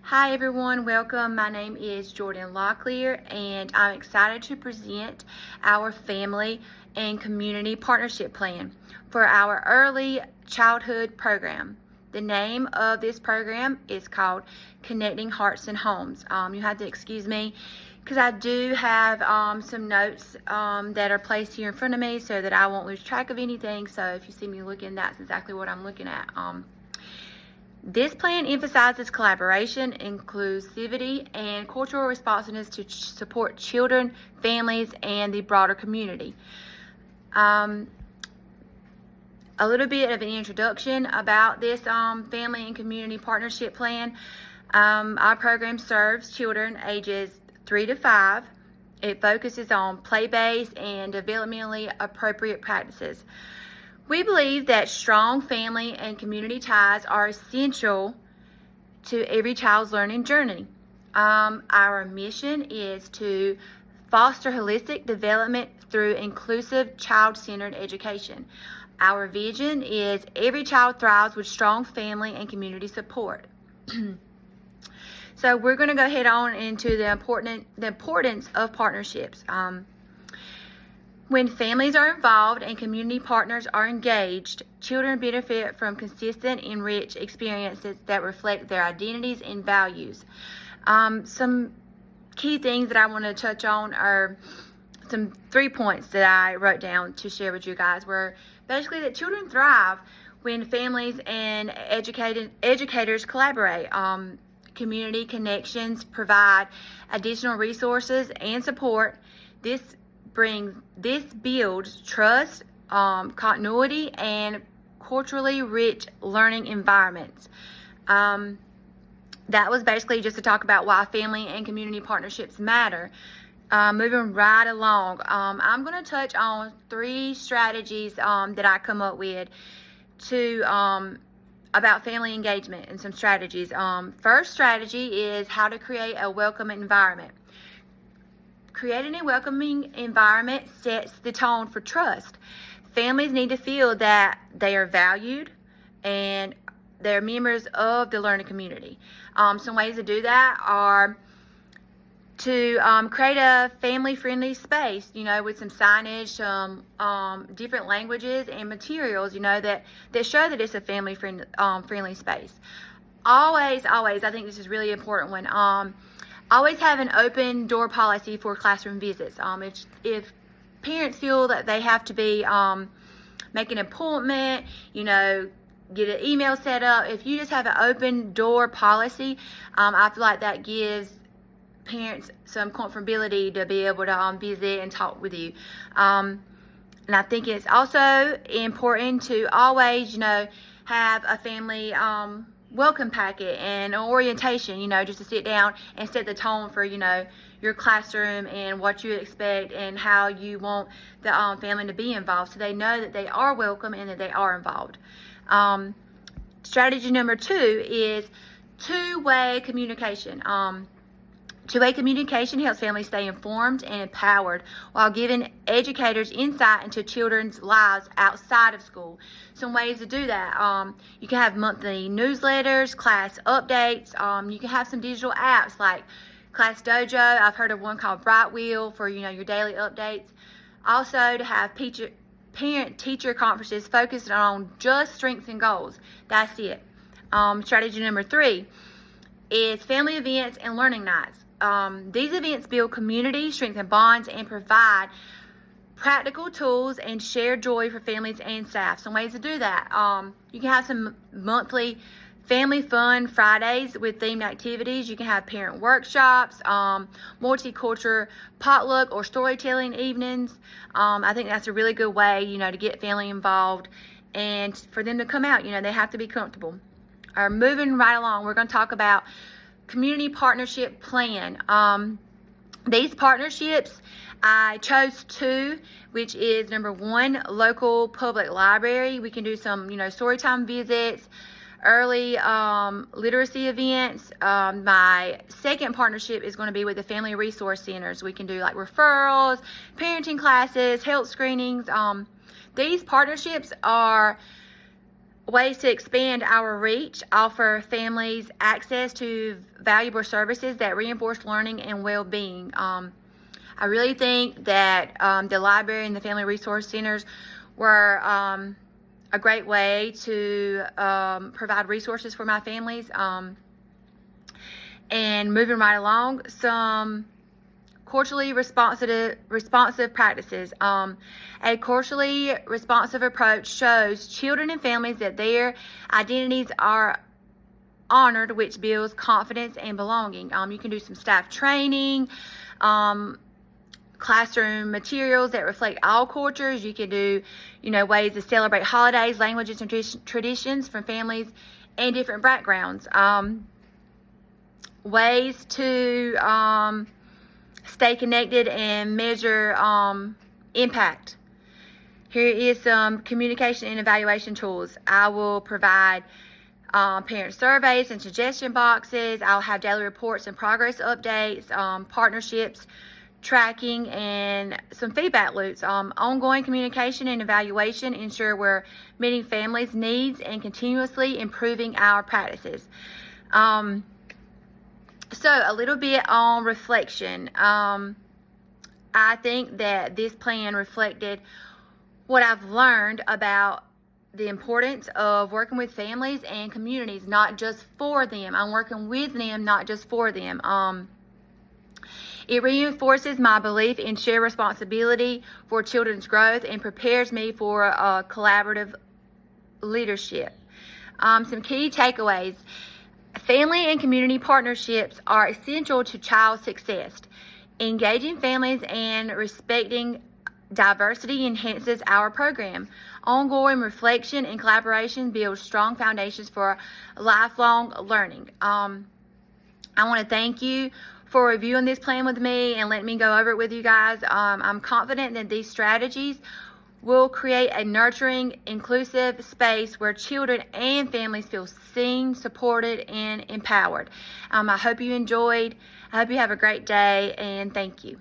Hi everyone, welcome. My name is Jordan Locklear and I'm excited to present our family and community partnership plan for our early childhood program. The name of this program is called Connecting Hearts and Homes. You have to excuse me because I do have some notes that are placed here in front of me so that I won't lose track of anything. So if you see me looking, that's exactly what I'm looking at. This plan emphasizes collaboration, inclusivity, and cultural responsiveness to support children, families, and the broader community. A little bit of an introduction about this family and community partnership plan. Our program serves children ages 3 to 5. It focuses on play-based and developmentally appropriate practices. We believe that strong family and community ties are essential to every child's learning journey. Our mission is to foster holistic development through inclusive, child-centered education. Our vision is every child thrives with strong family and community support. So we're going to go ahead on into the importance of partnerships. When families are involved and community partners are engaged, children benefit from consistent and rich experiences that reflect their identities and values. Some key things that I want to touch on are some 3 points that I wrote down to share with you guys, were basically that children thrive when families and educators collaborate. Community connections provide additional resources and support. This builds trust, continuity, and culturally rich learning environments. That was basically just to talk about why family and community partnerships matter. Moving right along, I'm going to touch on 3 strategies that I come up with about family engagement and some strategies. First strategy is how to create a welcoming environment. Creating a welcoming environment sets the tone for trust. Families need to feel that they are valued and they're members of the learning community. Some ways to do that are to create a family-friendly space, with some signage, some different languages and materials, that show that it's a family-friendly space. Always, I think this is really important one. Always have an open door policy for classroom visits. If parents feel that they have to be make an appointment, get an email set up, if you just have an open door policy, I feel like that gives parents some comfortability to be able to visit and talk with you. And I think it's also important to always, have a family welcome packet and orientation, just to sit down and set the tone for, your classroom and what you expect and how you want the family to be involved, so they know that they are welcome and that they are involved. Strategy number 2 is two-way communication. Two-way communication helps families stay informed and empowered while giving educators insight into children's lives outside of school. Some ways to do that. You can have monthly newsletters, class updates. You can have some digital apps like Class Dojo. I've heard of one called Bright Wheel for, your daily updates. Also to have parent-teacher conferences focused on just strengths and goals. That's it. Strategy number 3 is family events and learning nights. These events build community, strengthen bonds, and provide practical tools and share joy for families and staff. Some ways to do that. You can have some monthly family fun Fridays with themed activities. You can have parent workshops, multicultural potluck or storytelling evenings. I think that's a really good way, to get family involved and for them to come out. They have to be comfortable. Moving right along, we're going to talk about community partnership plan. These partnerships, I chose 2, which is number 1, local public library. We can do some, storytime visits, early literacy events. My second partnership is going to be with the family resource centers. We can do like referrals, parenting classes, health screenings. These partnerships are Ways to expand our reach: offer families access to valuable services that reinforce learning and well-being. I really think that the library and the family resource centers were a great way to provide resources for my families. And moving right along, some culturally responsive practices. A culturally responsive approach shows children and families that their identities are honored, which builds confidence and belonging. You can do some staff training, classroom materials that reflect all cultures. You can do, ways to celebrate holidays, languages, and traditions from families and different backgrounds. Ways to stay connected and measure impact. Here is some communication and evaluation tools. I will provide parent surveys and suggestion boxes. I'll have daily reports and progress updates, partnerships, tracking, and some feedback loops. Ongoing communication and evaluation ensure we're meeting families' needs and continuously improving our practices. So a little bit on reflection. I think that this plan reflected what I've learned about the importance of working with families and communities, not just for them. I'm working with them, not just for them. It reinforces my belief in shared responsibility for children's growth and prepares me for collaborative leadership. Some key takeaways. Family and community partnerships are essential to child success. Engaging families and respecting diversity enhances our program. Ongoing reflection and collaboration builds strong foundations for lifelong learning. I want to thank you for reviewing this plan with me and letting me go over it with you guys. I'm confident that these strategies will create a nurturing, inclusive space where children and families feel seen, supported, and empowered. I hope you enjoyed. I hope you have a great day, and thank you.